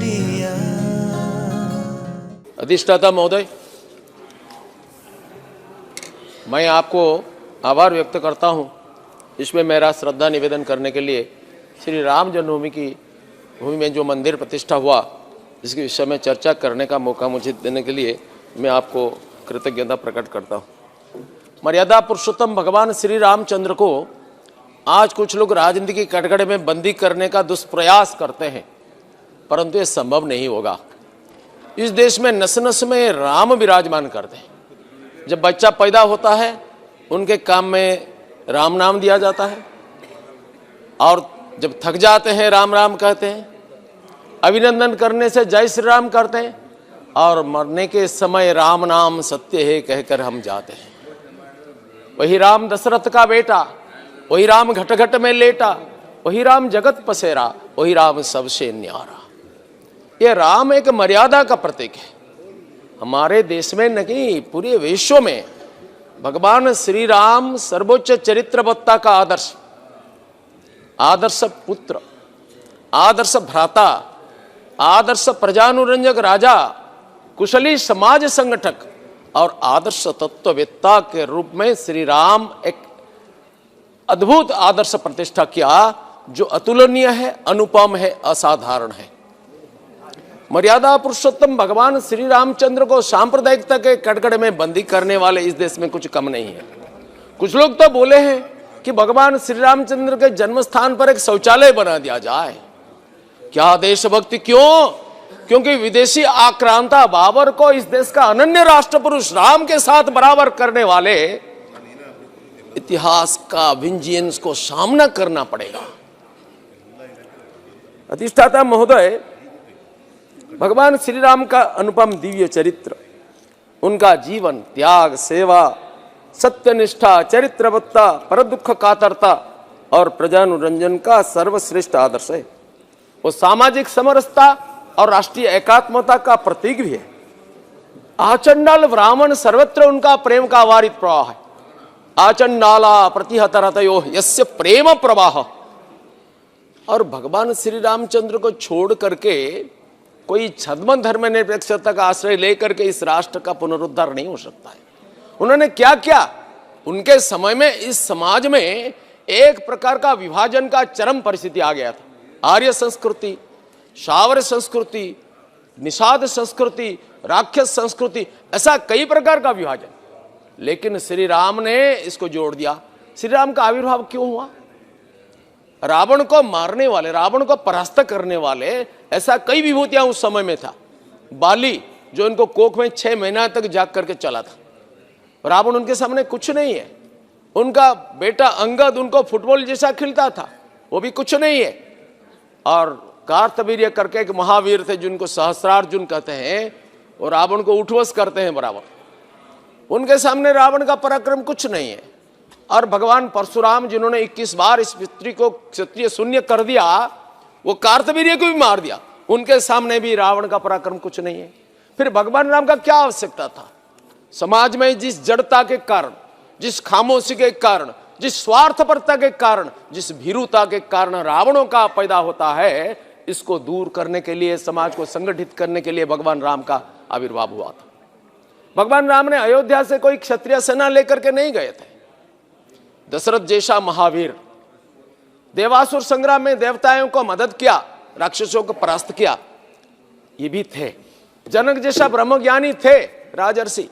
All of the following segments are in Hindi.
इंडिया। अधिष्ठाता महोदय, मैं आपको आभार व्यक्त करता हूं इसमें मेरा श्रद्धा निवेदन करने के लिए श्री राम जन्मभूमि की भूमि में जो मंदिर प्रतिष्ठा हुआ इसके विषय में चर्चा करने का मौका मुझे देने के लिए मैं आपको कृतज्ञता प्रकट करता हूं। मर्यादा पुरुषोत्तम भगवान श्री रामचंद्र को आज कुछ लोग राजनीति की कटघरे में बंदी करने का दुष्प्रयास करते हैं, परंतु ये संभव नहीं होगा। इस देश में नस नस में राम विराजमान करते हैं। जब बच्चा पैदा होता है उनके काम में राम नाम दिया जाता है, और जब थक जाते हैं राम राम कहते हैं, अभिनंदन करने से जय श्री राम करते हैं, और मरने के समय राम नाम सत्य है कहकर हम जाते हैं। वही राम दशरथ का बेटा, वही राम घट घट में लेटा, वही राम जगत पसेरा, वही राम सबसे न्यारा। ये राम एक मर्यादा का प्रतीक है। हमारे देश में नहीं, पूरे विश्व में भगवान श्री राम सर्वोच्च चरित्रवत्ता का आदर्श, आदर्श पुत्र, आदर्श भ्राता, आदर्श प्रजानुरंजक राजा, कुशली समाज संगठक और आदर्श तत्ववेत्ता के रूप में श्री राम एक अद्भुत आदर्श प्रतिष्ठा किया जो अतुलनीय है, अनुपम है, असाधारण है। मर्यादा पुरुषोत्तम भगवान श्री रामचंद्र को सांप्रदायिकता के कटघरे में बंदी करने वाले इस देश में कुछ कम नहीं है। कुछ लोग तो बोले हैं कि भगवान श्री रामचंद्र के जन्म स्थान पर एक शौचालय बना दिया जाए। क्या देशभक्ति? क्यों? क्योंकि विदेशी आक्रांता बाबर को इस देश का अनन्य राष्ट्र पुरुष राम के साथ बराबर करने वाले इतिहास का विंजियंस को सामना करना पड़ेगा। अधिष्ठाता महोदय, भगवान श्री राम का अनुपम दिव्य चरित्र, उनका जीवन, त्याग, सेवा, सत्यनिष्ठा, चरित्रवत्ता, पर दुख कातरता और प्रजानुरंजन का सर्वश्रेष्ठ आदर्श है। वो सामाजिक समरसता और राष्ट्रीय एकात्मता का प्रतीक भी है। आचंडाल ब्राह्मण सर्वत्र उनका प्रेम का वारित प्रवाह है। आचंडाला प्रतिहतरतयो यस्य प्रेम प्रवाह। और भगवान श्री रामचंद्र को छोड़ करके कोई छद्म धर्मनिरपेक्षता का आश्रय लेकर के इस राष्ट्र का पुनरुद्धार नहीं हो सकता है। उन्होंने क्या किया? उनके समय में इस समाज में एक प्रकार का विभाजन का चरम परिस्थिति आ गया था। आर्य संस्कृति, शावर संस्कृति, निषाद संस्कृति, राक्षस संस्कृति, ऐसा कई प्रकार का विभाजन। लेकिन श्री राम ने इसको जोड़ दिया। श्री राम का आविर्भाव क्यों हुआ? रावण को मारने वाले, रावण को परास्त करने वाले ऐसा कई विभूतियां उस समय में था। बाली जो इनको कोख में 6 महीना तक जाग करके चला था, रावण उनके सामने कुछ नहीं है। उनका बेटा अंगद उनको फुटबॉल जैसा खिलता था, वो भी कुछ नहीं है। और कार्तवीर्य करके एक महावीर थे जिनको सहस्रार्जुन कहते हैं, वो रावण को उठवस करते हैं बराबर। उनके सामने रावण का पराक्रम कुछ नहीं है। और भगवान परशुराम जिन्होंने 21 बार इस पृथ्वी को क्षत्रिय शून्य कर दिया, वो कार्तवीर्य को भी मार दिया, उनके सामने भी रावण का पराक्रम कुछ नहीं है। फिर भगवान राम का क्या आवश्यकता था? समाज में जिस जड़ता के कारण, जिस खामोशी के कारण, जिस स्वार्थपरता के कारण, जिस भीरुता के कारण रावणों का पैदा होता है, इसको दूर करने के लिए, समाज को संगठित करने के लिए भगवान राम का आविर्भाव हुआ था। भगवान राम ने अयोध्या से कोई क्षत्रिय सेना लेकर के नहीं गए थे। दशरथ जैसा महावीर देवासुर संग्राम में देवताओं को मदद किया, राक्षसों को परास्त किया, ये भी थे। जनक जैसा ब्रह्मज्ञानी थे, राजर्षि।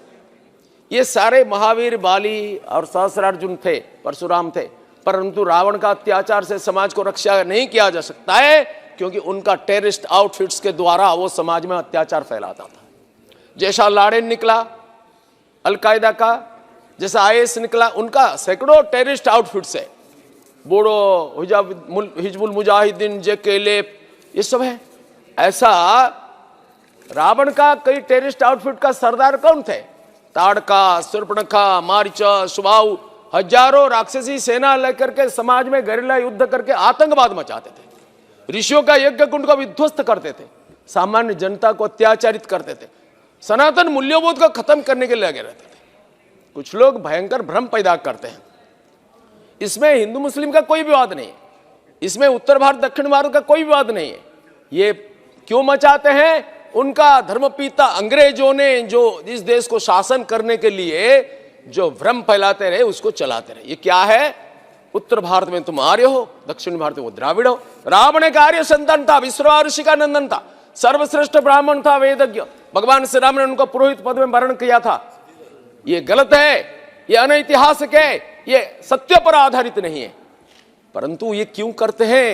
ये सारे महावीर, बाली और सहस्रार्जुन थे, परशुराम थे। परंतु रावण का अत्याचार से समाज को रक्षा नहीं किया जा सकता है, क्योंकि उनका टेररिस्ट आउटफिट्स के द्वारा वो समाज में अत्याचार फैलाता था। जैसा लाडेन निकला अलकायदा का, जैसा आईएस निकला, उनका सैकड़ों टेररिस्ट आउटफिट्स है। बोडो, हिजबुल मुजाहिदीन, जेकेएलएफ, ये सब है। ऐसा रावण का कई टेररिस्ट आउटफिट का सरदार कौन थे? ताड़का, शूर्पणखा, मारीचा, सुबाहु, हजारों राक्षसी सेना लेकर के समाज में गरिल्ला युद्ध करके आतंकवाद मचाते थे। ऋषियों का यज्ञ कुंड को विध्वस्त करते थे, सामान्य जनता को अत्याचारित करते थे, सनातन मूल्यबोध को खत्म करने के लिए लगे रहते थे। कुछ लोग भयंकर भ्रम पैदा करते हैं। इसमें हिंदू मुस्लिम का कोई विवाद नहीं है, इसमें उत्तर भारत दक्षिण भारत का कोई विवाद नहीं है। ये क्यों मचाते हैं? उनका धर्मपिता अंग्रेजों ने जो इस देश को शासन करने के लिए जो भ्रम फैलाते रहे उसको चलाते रहे। ये क्या है? उत्तर भारत में तुम आर्य हो, दक्षिण भारत में वो द्राविड़ हो। रावण एक आर्य संतान था, विश्व ऋषि का नंदन था, सर्वश्रेष्ठ ब्राह्मण था, वेदज्ञ। भगवान श्री राम ने उनको पुरोहित पद में वर्ण किया था। ये गलत है, ये अनैतिहासिक है, ये सत्य पर आधारित नहीं है। परंतु ये क्यों करते हैं?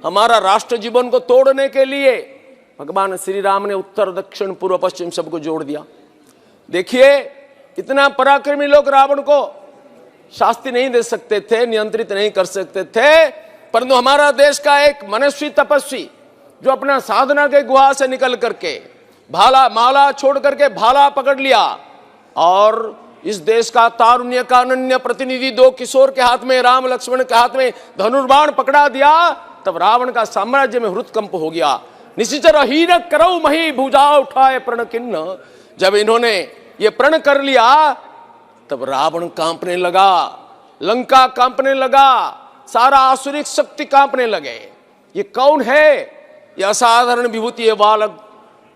हमारा राष्ट्र जीवन को तोड़ने के लिए भगवान श्री राम ने उत्तर दक्षिण पूर्व पश्चिम सबको जोड़ दिया। देखिए, इतना पराक्रमी लोग रावण को शास्ति नहीं दे सकते थे, नियंत्रित नहीं कर सकते थे, परंतु हमारा देश का एक मनस्वी तपस्वी जो अपना साधना के गुहा से निकल करके भाला माला छोड़ करके भाला पकड़ लिया और इस देश का तारुण्य का अनन्य प्रतिनिधि दो किशोर के हाथ में, राम लक्ष्मण के हाथ में धनुर्बाण पकड़ा दिया, तब रावण का साम्राज्य में हृदकंप हो गया। निशिचर हीन करौ मही भुजा उठाए प्रण किन्न। जब इन्होंने ये प्रण कर लिया तब रावण कांपने लगा, लंका कांपने लगा, सारा आसुरिक शक्ति कांपने लगे। ये कौन है? ये असाधारण विभूति ये बालक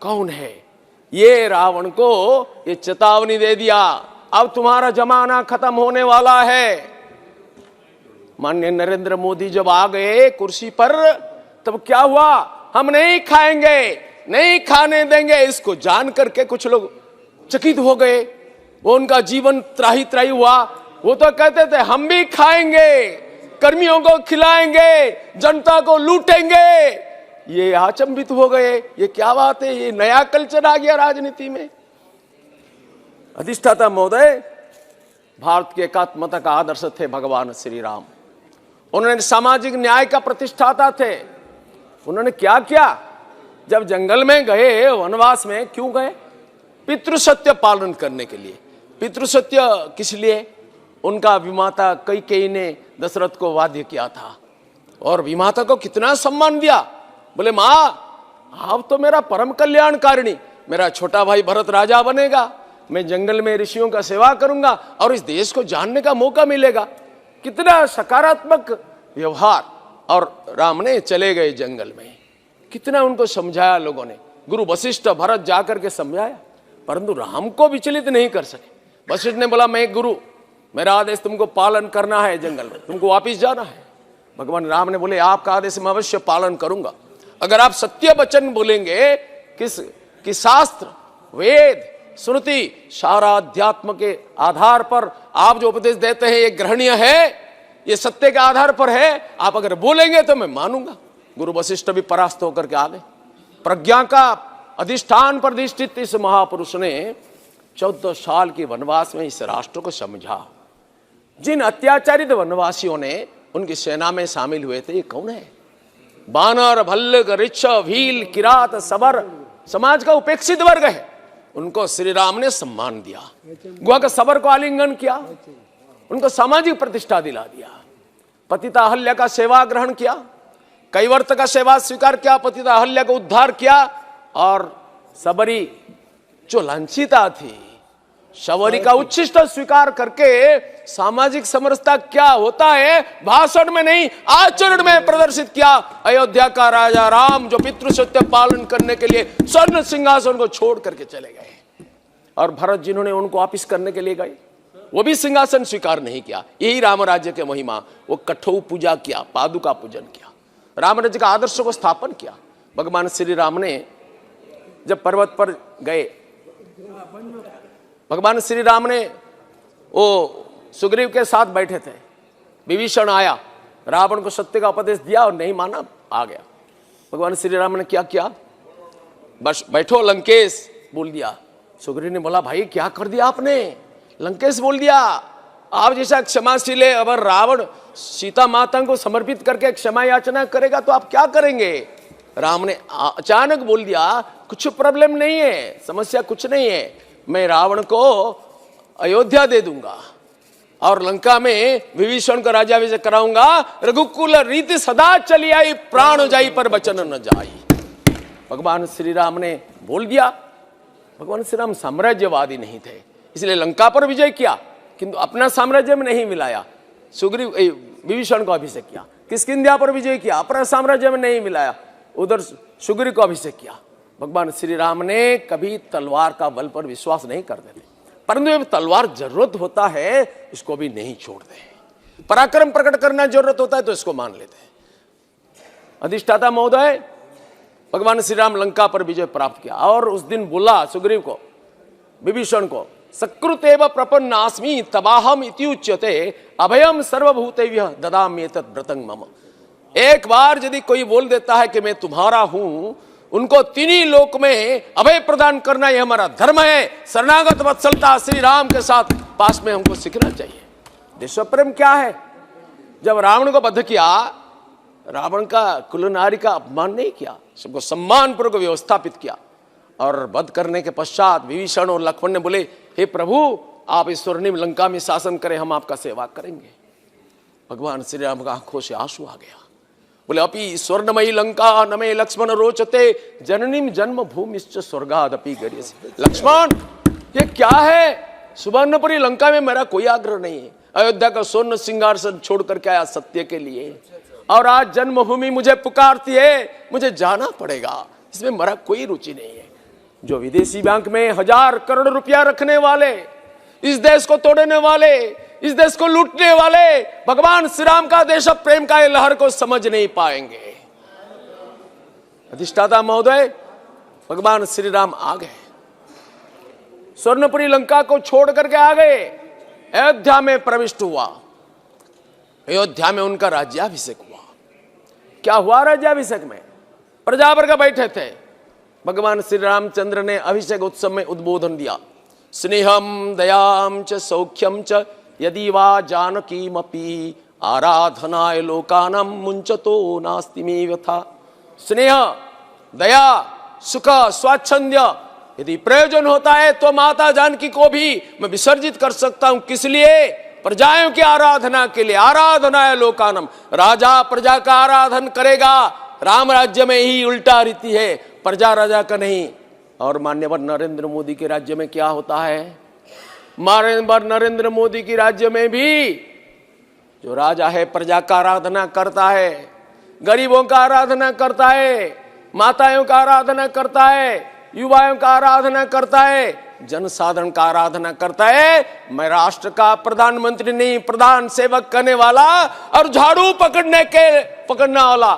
कौन है? ये रावण को ये चेतावनी दे दिया, अब तुम्हारा जमाना खत्म होने वाला है। माननीय नरेंद्र मोदी जब आ गए कुर्सी पर तब क्या हुआ? हम नहीं खाएंगे, नहीं खाने देंगे। इसको जान करके कुछ लोग चकित हो गए, वो उनका जीवन त्राही त्राही हुआ। वो तो कहते थे हम भी खाएंगे, कर्मियों को खिलाएंगे, जनता को लूटेंगे। ये अचंभित हो गए, ये क्या बात है? ये नया कल्चर आ गया राजनीति में। अधिष्ठाता महोदय, भारत के एकात्मता का आदर्श थे भगवान श्री राम। उन्होंने सामाजिक न्याय का प्रतिष्ठाता थे। उन्होंने क्या किया? जब जंगल में गए, वनवास में क्यों गए? पितृसत्य पालन करने के लिए। पितृसत्य किस लिए? उनका विमाता कैकेयी ने दशरथ को वाध्य किया था और विमाता को कितना सम्मान दिया। बोले मां, आप तो मेरा परम कल्याणकारिणी, मेरा छोटा भाई भरत राजा बनेगा, मैं जंगल में ऋषियों का सेवा करूंगा और इस देश को जानने का मौका मिलेगा। कितना सकारात्मक व्यवहार। और राम ने चले गए जंगल में, कितना उनको समझाया लोगों ने। गुरु वशिष्ठ भरत जाकर के समझाया, परंतु राम को विचलित नहीं कर सके। वशिष्ठ ने बोला मैं गुरु, मेरा आदेश तुमको पालन करना है, जंगल में तुमको वापिस जाना है। भगवान राम ने बोले आपका आदेश मैं अवश्य पालन करूंगा, अगर आप सत्य वचन बोलेंगे। कि शास्त्र, वेद, श्रुति, सारा अध्यात्म के आधार पर आप जो उपदेश देते हैं ये ग्रहणीय है, ये सत्य के आधार पर है, आप अगर बोलेंगे तो मैं मानूंगा। गुरु वशिष्ठ भी परास्त होकर के आ गए। प्रज्ञा का अधिष्ठान पर अधिष्ठित इस महापुरुष ने 14 साल के वनवास में इस राष्ट्र को समझा। जिन अत्याचारित वनवासियों ने उनकी सेना में शामिल हुए थे, ये कौन है? बानर, भल्लक, ऋक्ष, भील, किरात, सबर, समाज का उपेक्षित वर्ग है। उनको श्री राम ने सम्मान दिया, गुहा का सबर को आलिंगन किया, उनको सामाजिक प्रतिष्ठा दिला दिया। पतिता अहल्या का सेवा ग्रहण किया, कैवर्त का सेवा स्वीकार किया, पतिता अहल्या को उद्धार किया। और सबरी जो लांछिता थी, शबरी का उच्छिष्ट स्वीकार करके सामाजिक समरसता क्या होता है भाषण में नहीं आचरण में प्रदर्शित किया। अयोध्या का राजा राम जो पितृसत्य पालन करने के लिए स्वर्ण सिंहासन को छोड़ करके चले गए, और भरत जिन्होंने उनको वापिस करने के लिए गए वो भी सिंहासन स्वीकार नहीं किया। यही राम राज्य के महिमा। वो कठोर पूजा किया, पादुका पूजन किया, राम राज्य का आदर्श को स्थापन किया। भगवान श्री राम ने जब पर्वत पर गए, भगवान श्री राम ने वो सुग्रीव के साथ बैठे थे, विभीषण आया, रावण को सत्य का उपदेश दिया और नहीं माना, आ गया। भगवान श्री राम ने क्या किया? बस बैठो लंकेश बोल दिया। सुग्रीव ने बोला भाई क्या कर दिया आपने? लंकेश बोल दिया आप जैसा क्षमाशील है, अगर रावण सीता माता को समर्पित करके क्षमा याचना करेगा तो आप क्या करेंगे? राम ने अचानक बोल दिया कुछ प्रॉब्लम नहीं है, समस्या कुछ नहीं है, मैं रावण को अयोध्या दे दूंगा और लंका में विभीषण को राज्याभिषेक कराऊंगा। रघुकुल रीति सदा चली आई, प्राण जाई पर वचन न जाई। भगवान श्री राम ने बोल दिया। भगवान श्री राम साम्राज्यवादी नहीं थे, इसलिए लंका पर विजय किया, किंतु अपना साम्राज्य में नहीं मिलाया। सुग्रीव विभीषण को अभिषेक किया, किष्किंध्या पर विजय किया, अपना साम्राज्य में नहीं मिलाया। उधर सुग्रीव को अभिषेक किया। भगवान श्री राम ने कभी तलवार का बल पर विश्वास नहीं करते थे, परंतु जब तलवार जरूरत होता है इसको भी नहीं छोड़ते। पराक्रम प्रकट करना जरूरत होता है तो इसको मान लेते हैं। अधिष्ठाता महोदय, भगवान श्री राम लंका पर विजय प्राप्त किया और उस दिन बोला सुग्रीव को, विभीषण को, सकृतेव प्रपन्नास्मि तबाहम इति उच्यते अभयम सर्वभूतेभ्यः ददाम्येतत् व्रतं मम। एक बार यदि कोई बोल देता है कि मैं तुम्हारा हूं, उनको तीनों लोक में अभय प्रदान करना यह हमारा धर्म है। शरणागत वत्सलता श्री राम के साथ पास में हमको सीखना चाहिए। देश प्रेम क्या है? जब रावण को वध किया, रावण का कुल नारी का अपमान नहीं किया, सबको सम्मान पूर्वक व्यवस्थापित किया। और वध करने के पश्चात विभीषण और लक्ष्मण ने बोले, हे प्रभु, आप इस स्वर्णिम लंका में शासन करें, हम आपका सेवा करेंगे। भगवान श्री राम का आंखों से आंसू आ गया। बोले, अपि स्वर्णमयी लंका न मे लक्ष्मण रोचते जननीम जन्म भूमिश्च स्वर्गादपि गरीयसे। लक्ष्मण, ये क्या है? सुवर्णपुरी लंका में मेरा कोई आग्रह नहीं है। अयोध्या का स्वर्ण सिंहासन छोड़ करके आया सत्य के लिए, और आज जन्मभूमि मुझे पुकारती है, मुझे जाना पड़ेगा, इसमें मेरा कोई रुचि नहीं है। जो विदेशी बैंक में 1000 करोड़ रुपया रखने वाले, इस देश को तोड़ने वाले, इस देश को लूटने वाले भगवान श्री राम का देश प्रेम का ये लहर को समझ नहीं पाएंगे। अधिष्ठाता महोदय, भगवान श्री राम आ गए, स्वर्णपुरी लंका को छोड़ करके आ गए, अयोध्या में प्रविष्ट हुआ। अयोध्या में उनका राज्याभिषेक हुआ। क्या हुआ राज्याभिषेक में? प्रजावर्ग बैठे थे। भगवान श्री रामचंद्र ने अभिषेक उत्सव में उद्बोधन दिया, स्नेहम दयाम च सौख्यम च यदि वा जानकीमपि आराधनाय लोकानां मुंचतो नास्ति मे व्यथा। स्नेह, दया, सुख, स्वाच्छंद्य यदि प्रयोजन होता है तो माता जानकी को भी मैं विसर्जित कर सकता हूं। किस लिए? प्रजाओं की आराधना के लिए। आराधनाय लोकानां, राजा प्रजा का आराधन करेगा। राम राज्य में ही उल्टा रीति है, प्रजा राजा का नहीं। और मान्यवर नरेंद्र मोदी के राज्य में क्या होता है? मान्यवर नरेंद्र मोदी के राज्य में भी जो राजा है प्रजा का आराधना करता है, गरीबों का आराधना करता है, माताओं का आराधना करता है, युवाओं का आराधना करता है, जनसाधारण का आराधना करता है। मैं राष्ट्र का प्रधानमंत्री नहीं, प्रधान सेवक करने वाला और झाड़ू पकड़ने वाला,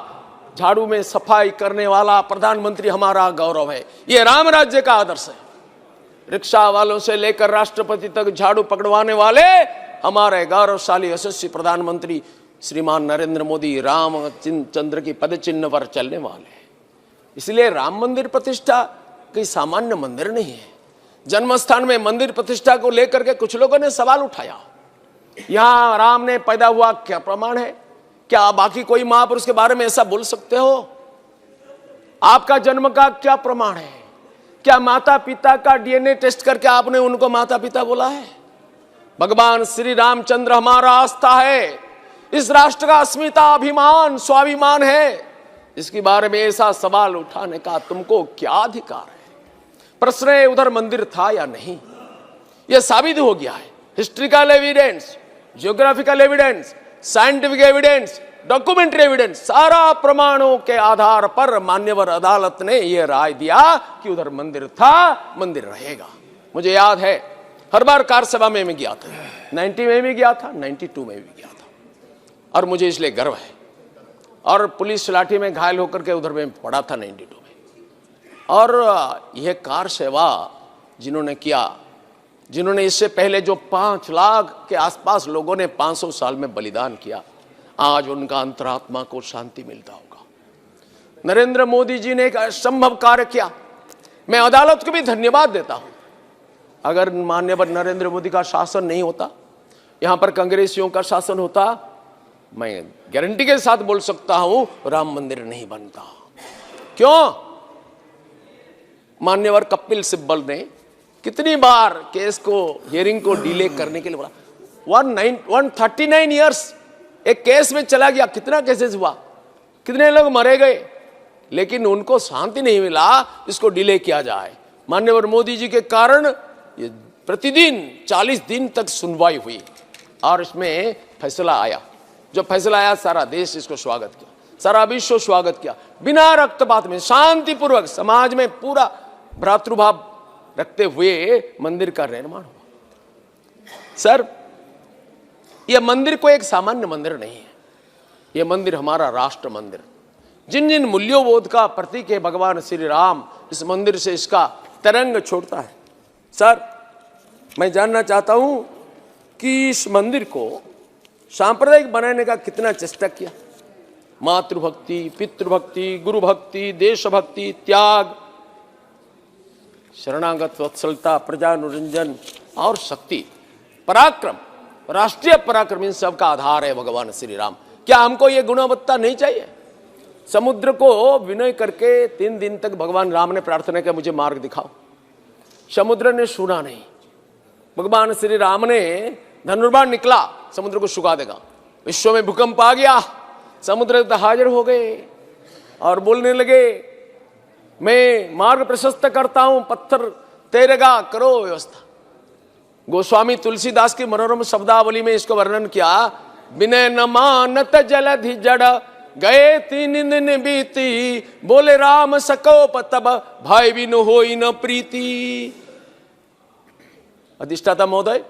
झाड़ू में सफाई करने वाला प्रधानमंत्री हमारा गौरव है। ये राम राज्य का आदर्श है। रिक्शा वालों से लेकर राष्ट्रपति तक झाड़ू पकड़वाने वाले हमारे गौरवशाली यशस्वी प्रधानमंत्री श्रीमान नरेंद्र मोदी रामचंद्र की पद चिन्ह पर चलने वाले हैं। इसलिए राम मंदिर प्रतिष्ठा कोई सामान्य मंदिर नहीं है। जन्मस्थान में मंदिर प्रतिष्ठा को लेकर के कुछ लोगों ने सवाल उठाया, यहां राम ने पैदा हुआ क्या प्रमाण है? क्या बाकी कोई महापुरुष के बारे में ऐसा बोल सकते हो? आपका जन्म का क्या प्रमाण है? क्या माता पिता का डीएनए टेस्ट करके आपने उनको माता पिता बोला है? भगवान श्री रामचंद्र हमारा आस्था है, इस राष्ट्र का अस्मिता, अभिमान, स्वाभिमान है। इसके बारे में ऐसा सवाल उठाने का तुमको क्या अधिकार है? प्रश्न है उधर मंदिर था या नहीं, यह साबित हो गया है। Historical evidence, geographical evidence, scientific evidence, documentary evidence, सारा प्रमाणों के आधार पर मान्यवर अदालत ने यह राय दिया कि उधर मंदिर था, मंदिर रहेगा। मुझे याद है हर बार कार सभा में मैं गया था, 90 में भी गया था, 92 में भी गया था, और मुझे इसलिए गर्व है। और पुलिस लाठी में घायल होकर के उधर में पड़ा था 92 में। और यह कार सेवा जिन्होंने किया, जिन्होंने इससे पहले जो 5 लाख के आसपास लोगों ने 500 साल में बलिदान किया, आज उनका अंतरात्मा को शांति मिलता होगा। नरेंद्र मोदी जी ने एक असंभव कार्य किया। मैं अदालत को भी धन्यवाद देता हूं। अगर माननीय नरेंद्र मोदी का शासन नहीं होता, यहां पर कांग्रेसियों का शासन होता, मैं गारंटी के साथ बोल सकता हूं राम मंदिर नहीं बनता। क्यों? मान्यवर कपिल सिब्बल ने कितनी बार केस को, हियरिंग को डिले करने के लिए बोला। 139 ईयर्स एक केस में चला गया। कितना केसेस हुआ, कितने लोग मरे गए, लेकिन उनको शांति नहीं मिला, इसको डिले किया जाए। माननीय मोदी जी के कारण ये प्रतिदिन 40 दिन तक सुनवाई हुई और इसमें फैसला आया। जो फैसला आया सारा देश इसको स्वागत किया। सारा विश्व स्वागत किया, बिना रक्तपात में शांतिपूर्वक समाज में पूरा भ्रातृभाव रखते हुए मंदिर का निर्माण हुआ। सर, यह मंदिर कोई एक सामान्य मंदिर नहीं है, यह मंदिर हमारा राष्ट्र मंदिर, जिन जिन मूल्यों का प्रतीक है भगवान श्री राम, इस मंदिर से इसका तरंग छोड़ता है। सर, मैं जानना चाहता हूं कि इस मंदिर को सांप्रदायिक बनाने का कितना चेष्टा किया। मातृभक्ति, पितृभक्ति, गुरु भक्ति, देशभक्ति, त्याग, शरणागत वत्सलता, प्रजानुरंजन और शक्ति, पराक्रम, राष्ट्रीय पराक्रम, इन सब का आधार है भगवान श्री राम। क्या हमको ये गुणवत्ता नहीं चाहिए? समुद्र को विनय करके 3 दिन तक भगवान राम ने प्रार्थना किया, मुझे मार्ग दिखाओ। समुद्र ने सुना नहीं। भगवान श्री राम ने धनुर्बाण निकला, समुद्र को सुखा देगा। विश्व में भूकंप आ गया, समुद्र हाजिर हो गए और बोलने लगे, मैं मार्ग प्रशस्त करता हूं, पत्थर तैरेगा, करो व्यवस्था। गोस्वामी तुलसीदास की मनोरम शब्दावली में इसको वर्णन किया, विनय न मानत जलधि जड़, गए 3 दिन बीती, बोले राम सकोप तब, भाई बिनु होई न प्रीति। अधिष्ठाता महोदय,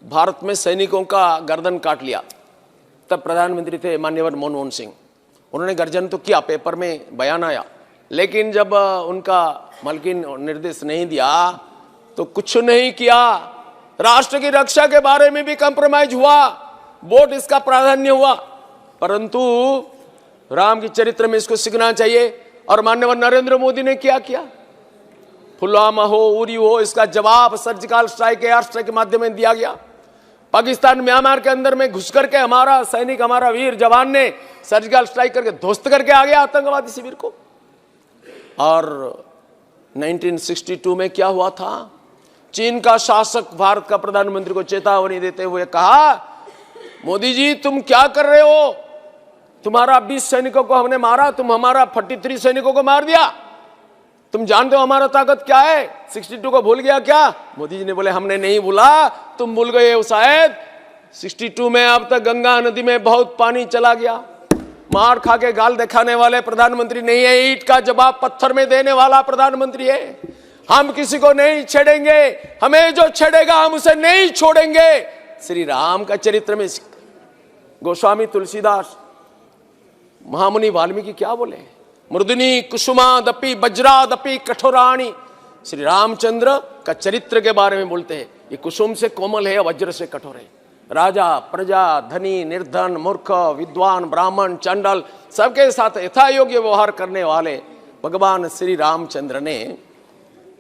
भारत में सैनिकों का गर्दन काट लिया, तब प्रधानमंत्री थे माननीय मनमोहन सिंह। उन्होंने गर्जन तो किया, पेपर में बयान आया, लेकिन जब उनका मालकिन निर्देश नहीं दिया तो कुछ नहीं किया। राष्ट्र की रक्षा के बारे में भी कंप्रोमाइज हुआ, वोट इसका प्राधान्य हुआ, परंतु राम के चरित्र में इसको सीखना चाहिए। और माननीय नरेंद्र मोदी ने क्या किया? पुलवामा हो, उरी हो, इसका जवाब सर्जिकल स्ट्राइक, एयर स्ट्राइक के माध्यम में दिया गया। पाकिस्तान म्यांमार के अंदर में घुस करके हमारा सैनिक, हमारा वीर जवान ने सर्जिकल स्ट्राइक करके ध्वस्त करके आ गया आतंकवादी शिविर को। और 1962 में क्या हुआ था? चीन का शासक भारत का प्रधानमंत्री को चेतावनी देते हुए कहा, मोदी जी तुम क्या कर रहे हो? तुम्हारा 20 सैनिकों को हमने मारा, तुम हमारा 43 सैनिकों को मार दिया। तुम जानते हो हमारा ताकत क्या है? 62 को भूल गया क्या? मोदी जी ने बोले, हमने नहीं भूला, तुम भूल गए हो शायद। 62 में अब तक गंगा नदी में बहुत पानी चला गया। मार खा के गाल दिखाने वाले प्रधानमंत्री नहीं है, ईंट का जवाब पत्थर में देने वाला प्रधानमंत्री है। हम किसी को नहीं छेड़ेंगे, हमें जो छेड़ेगा हम उसे नहीं छोड़ेंगे। श्री राम का चरित्र में गोस्वामी तुलसीदास, महामुनि वाल्मीकि क्या बोले? मृदुनी कुसुमादपि वज्रादपि कठोराणी। श्री रामचंद्र का चरित्र के बारे में बोलते हैं, ये कुसुम से कोमल है, वज्र से कठोर है। राजा, प्रजा, धनी, निर्धन, मूर्ख, विद्वान, ब्राह्मण, चंडाल, सबके साथ यथा योग्य व्यवहार करने वाले भगवान श्री रामचंद्र ने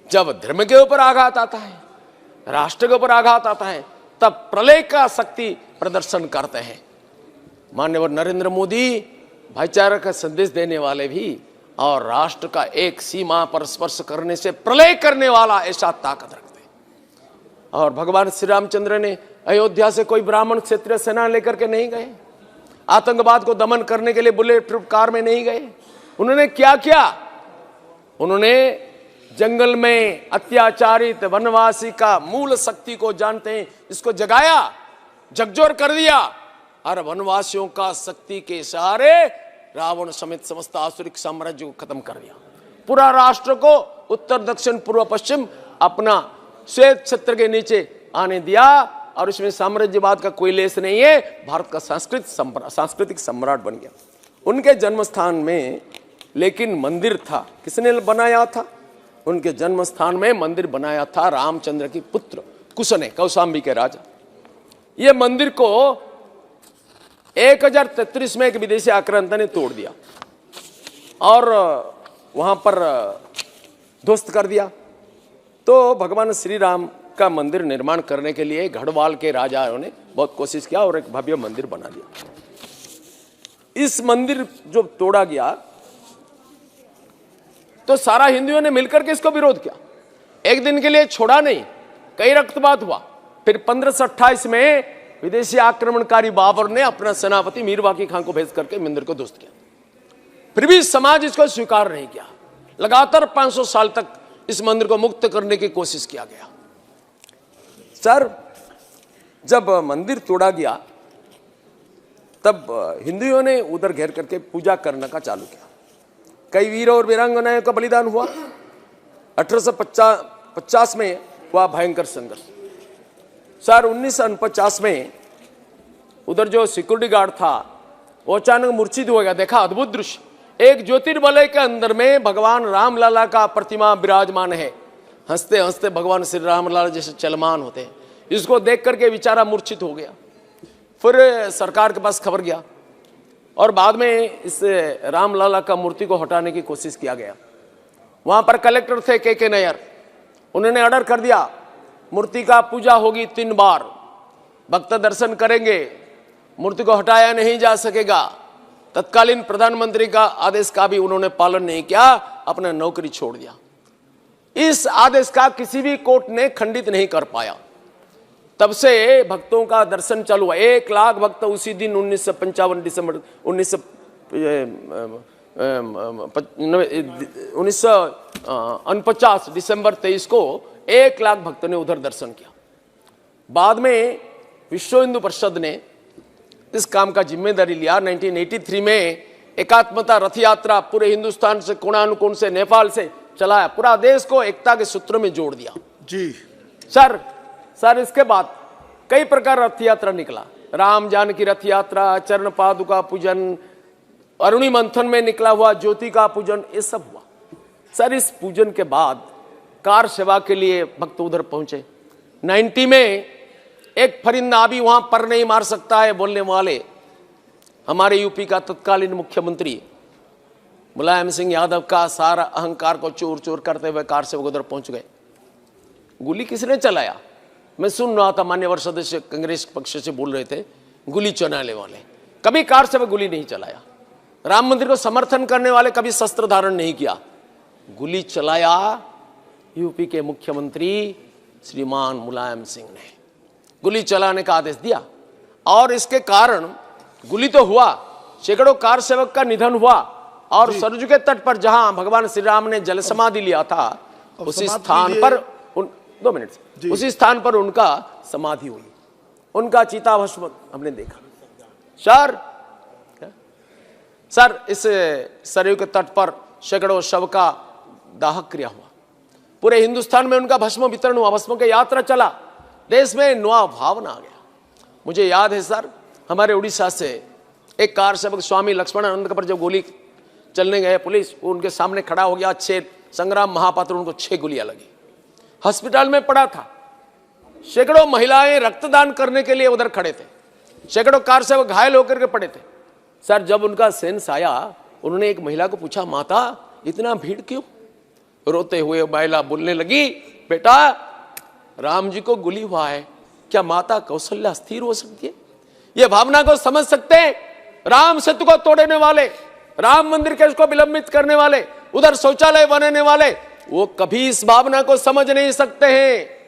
जब धर्म के ऊपर आघात आता है, राष्ट्र के ऊपर आघात आता है, तब प्रलय का शक्ति प्रदर्शन करते हैं। माननीय नरेंद्र मोदी भाईचारा का संदेश देने वाले भी, और राष्ट्र का एक सीमा पर स्पर्श करने से प्रलय करने वाला ऐसा ताकत रखते हैं। और भगवान श्री रामचंद्र ने अयोध्या से कोई ब्राह्मण क्षेत्रीय सेना लेकर के नहीं गए, आतंकवाद को दमन करने के लिए बुलेट प्रूफ कार में नहीं गए। उन्होंने क्या किया? उन्होंने जंगल में अत्याचारित वनवासी का मूल शक्ति को जानते हैं, इसको जगाया, झकझोर कर दिया, और वनवासियों का शक्ति के सहारे रावण समेत समस्त आसुरिक साम्राज्य को खत्म कर दिया। पूरा राष्ट्र को उत्तर, दक्षिण, पूर्व, पश्चिम अपना श्वेत छत्र के नीचे आने दिया, और इसमें साम्राज्यवाद का कोई लेस नहीं है। भारत का सांस्कृतिक सम्राट बन गया। उनके जन्म स्थान में लेकिन मंदिर था, किसने बनाया था? उनके जन्म स्थान में मंदिर बनाया था रामचंद्र की पुत्र कुश ने, कौशाम्बी के राजा। यह मंदिर को 1033 में एक विदेशी आक्रांता ने तोड़ दिया और वहां पर ध्वस्त कर दिया। तो भगवान श्री राम का मंदिर निर्माण करने के लिए गढ़वाल के राजाओं ने बहुत कोशिश किया और एक भव्य मंदिर बना दिया। इस मंदिर जो तोड़ा गया तो सारा हिंदुओं ने मिलकर के इसको विरोध किया। एक दिन के लिए छोड़ा नहीं, कई रक्तपात हुआ। फिर 1528 में विदेशी आक्रमणकारी बाबर ने अपना सेनापति मीर बाकी खान को भेज करके मंदिर को ध्वस्त किया। फिर भी समाज इसको स्वीकार नहीं किया। लगातार 500 साल तक इस मंदिर को मुक्त करने की कोशिश किया गया। सर, जब मंदिर तोड़ा गया तब हिंदुओं ने उधर घेर करके पूजा करने का चालू किया। कई वीर और वीरांगनाओं का बलिदान हुआ। 1850 में हुआ भयंकर संघर्ष। सर 1949 में उधर जो सिक्योरिटी गार्ड था वो अचानक मूर्छित हो गया। देखा अद्भुत दृश्य, एक ज्योतिर्वलय के अंदर में भगवान रामलला का प्रतिमा विराजमान है। हंसते हंसते भगवान श्री रामलला जैसे चलमान होते हैं। इसको देख करके बेचारा मूर्छित हो गया। फिर सरकार के पास खबर गया और बाद में इस रामलला का मूर्ति को हटाने की कोशिश किया गया। वहां पर कलेक्टर थे के नैयर, उन्होंने ऑर्डर कर दिया मूर्ति का पूजा होगी 3 बार, भक्त दर्शन करेंगे, मूर्ति को हटाया नहीं जा सकेगा। तत्कालीन प्रधानमंत्री का आदेश का भी उन्होंने पालन नहीं किया, अपना नौकरी छोड़ दिया। इस आदेश का किसी भी कोर्ट ने खंडित नहीं कर पाया। तब से भक्तों का दर्शन चालू हुआ। 1 लाख भक्त उसी दिन 1955 दिसंबर 1949 दिसंबर 23 को 1 लाख भक्तों ने उधर दर्शन किया। बाद में विश्व हिंदू परिषद ने इस काम का जिम्मेदारी लिया। 1983 में एकात्मता रथ यात्रा पूरे हिंदुस्तान से, कोणानुकोण से, नेपाल से चलाया। पूरा देश को एकता के सूत्र में जोड़ दिया जी। सर इसके बाद कई प्रकार रथ यात्रा निकला। राम जानकी रथ यात्रा, चरण पादुका पूजन, अरुणी मंथन में निकला हुआ ज्योति का पूजन, ये सब हुआ। सर इस पूजन के बाद कार सेवा के लिए भक्त उधर पहुंचे। 90 में एक परिंदा भी वहां पर नहीं मार सकता है बोलने वाले हमारे यूपी का तत्कालीन मुख्यमंत्री मुलायम सिंह यादव का सारा अहंकार को चूर चूर करते हुए कार सेवक उधर पहुंच गए। गोली किसने चलाया? मैं सुन रहा था, मान्यवर सदस्य कांग्रेस पक्ष से बोल रहे थे गोली चलाने वाले। कभी कार सेवक गोली नहीं चलाया। राम मंदिर को समर्थन करने वाले कभी शस्त्र धारण नहीं किया। गोली चलाया यूपी के मुख्यमंत्री श्रीमान मुलायम सिंह ने गोली चलाने का आदेश दिया और इसके कारण गोली तो हुआ, सैकड़ों कार सेवक का निधन हुआ और सरजू के तट पर जहां भगवान श्री राम ने जल समाधि लिया था उसी स्थान पर 2 मिनट उसी स्थान पर उनका समाधि हुई। उनका चिताभस्म हमने देखा। सर इस सरयू के तट पर सैकड़ों शव का दाह क्रिया हुआ। पूरे हिंदुस्तान में उनका भस्म वितरण हुआ। भस्म की यात्रा चला। देश में नया भावना आ गया। मुझे याद है सर, हमारे उड़ीसा से एक कार सेवक स्वामी लक्ष्मणानंद पर जब गोली चलने गए पुलिस, वो उनके सामने खड़ा हो गया। 6 संग्राम महापात्र, उनको 6 गोलियां लगी। हॉस्पिटल में पड़ा था। सैकड़ों महिलाएं रक्तदान करने के लिए उधर खड़े थे। सैकड़ों कार सेवक घायल होकर के पड़े थे। सर जब उनका सेंस आया, उन्होंने एक महिला को पूछा, माता इतना भीड़ क्यों? रोते हुए महिला बोलने लगी, बेटा राम जी को गोली हुआ है, क्या माता कौशल्या स्थिर हो सकती है? ये भावना को समझ सकते हैं? राम सेतु को तोड़ने वाले, राम मंदिर केस को विलंबित करने वाले, उधर शौचालय बनाने वाले, वो कभी इस भावना को समझ नहीं सकते हैं।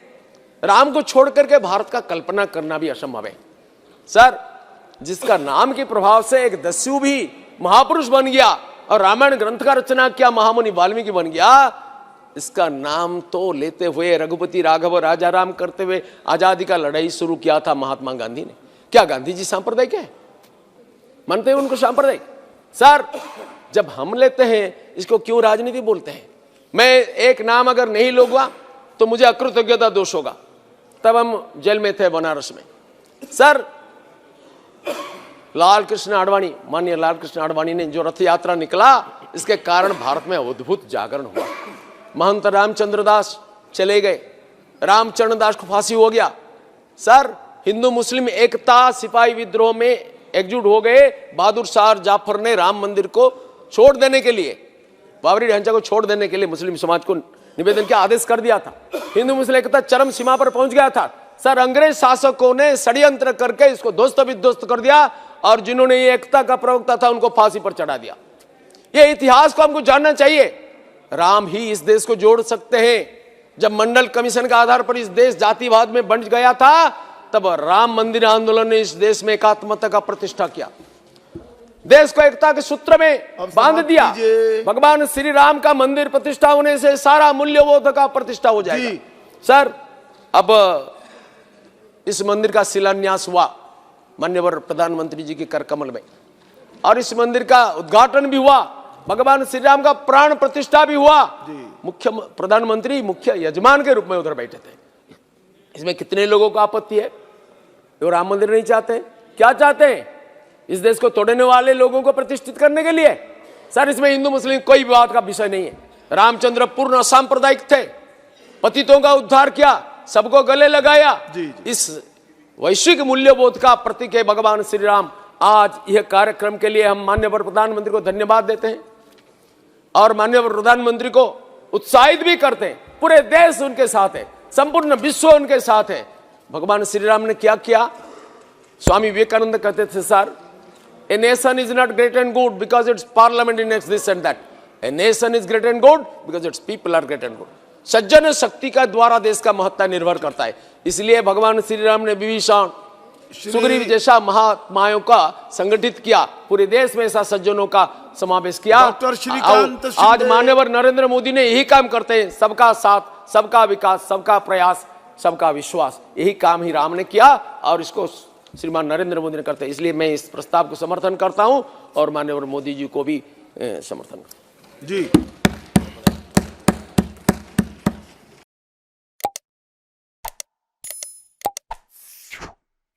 राम को छोड़ करके भारत का कल्पना करना भी असंभव है। सर जिसका नाम के प्रभाव से एक दस्यु भी महापुरुष बन गया और रामायण ग्रंथ का रचना किया महामुनि वाल्मीकि बन गया, इसका नाम तो लेते हुए रघुपति राघव राजा राम करते हुए आजादी का लड़ाई शुरू किया था महात्मा गांधी ने। क्या गांधी जी सांप्रदायिक है? मानते हैं उनको सांप्रदायिक? सर जब हम लेते हैं इसको क्यों राजनीति बोलते हैं? मैं एक नाम अगर नहीं लूंगा तो मुझे अकृतज्ञता दोष होगा। तब हम जेल में थे बनारस में। सर लाल कृष्ण आडवाणी, माननीय लाल कृष्ण आडवाणी ने जो रथ यात्रा निकला, इसके कारण भारत में अद्भुत जागरण हुआ। महंत रामचंद्र दास चले गए, रामचरण दास को फांसी हो गया। सर हिंदू मुस्लिम एकता सिपाही विद्रोह में एकजुट हो गए। बहादुर शाह जाफर ने राम मंदिर को छोड़ देने के लिए, बाबरी ढांचा को छोड़ देने के लिए मुस्लिम समाज को निवेदन किया, आदेश कर दिया था। हिंदू मुस्लिम एकता चरम सीमा पर पहुंच गया था। सर अंग्रेज शासकों ने षड्यंत्र करके इसको ध्वस्त विध्वस्त कर दिया और जिन्होंने ये एकता का प्रवक्ता था उनको फांसी पर चढ़ा दिया। ये इतिहास को हमको जानना चाहिए। राम ही इस देश को जोड़ सकते हैं। जब मंडल कमीशन के आधार पर इस देश जातिवाद में बंट गया था, तब राम मंदिर आंदोलन ने इस देश में एकात्मता का प्रतिष्ठा किया, देश को एकता के सूत्र में बांध दिया। भगवान श्री राम का मंदिर प्रतिष्ठा होने से सारा मूल्यबोध का प्रतिष्ठा हो जाएगा। सर अब इस मंदिर का शिलान्यास हुआ माननीय प्रधानमंत्री जी के कर कमल में, और इस मंदिर का उद्घाटन भी हुआ, भगवान श्री राम का प्राण प्रतिष्ठा भी हुआ। मुख्य प्रधानमंत्री मुख्य यजमान के रूप में उधर बैठे थे। इसमें कितने लोगों को आपत्ति है? वो राम मंदिर नहीं चाहते? क्या चाहते हैं? इस देश को तोड़ने वाले लोगों को प्रतिष्ठित करने के लिए? सर, इसमें हिंदू मुस्लिम कोई विवाद का विषय नहीं है। रामचंद्र पूर्ण असांप्रदायिक थे, पतितों का उद्धार किया, सबको गले लगाया। इस वैश्विक मूल्यबोध का प्रतीक है भगवान श्री राम। आज यह कार्यक्रम के लिए हम माननीय प्रधानमंत्री को धन्यवाद देते हैं और माननीय प्रधानमंत्री को उत्साहित भी करते हैं। पूरे देश उनके साथ है, संपूर्ण विश्व उनके साथ है। भगवान श्री राम ने क्या किया? स्वामी विवेकानंद कहते थे, sir, a nation is not great and good because its parliament enacts this and that, a nation is great and good because its people are great and good. सज्जन शक्ति का द्वारा देश का महत्ता निर्भर करता है। इसलिए भगवान श्री राम ने विभीषण, सुग्रीव जैसा महात्माओं का संगठित किया, पूरे देश में ऐसा सज्जनों का समावेश किया। आज माननीय नरेंद्र मोदी ने यही काम करते हैं, सबका साथ, सबका विकास, सबका प्रयास, सबका विश्वास, यही काम ही राम ने किया और इसको श्रीमान नरेंद्र मोदी ने करते हैं। इसलिए मैं इस प्रस्ताव को समर्थन करता हूं और माननीय मोदी जी को भी समर्थन करता हूं। जी।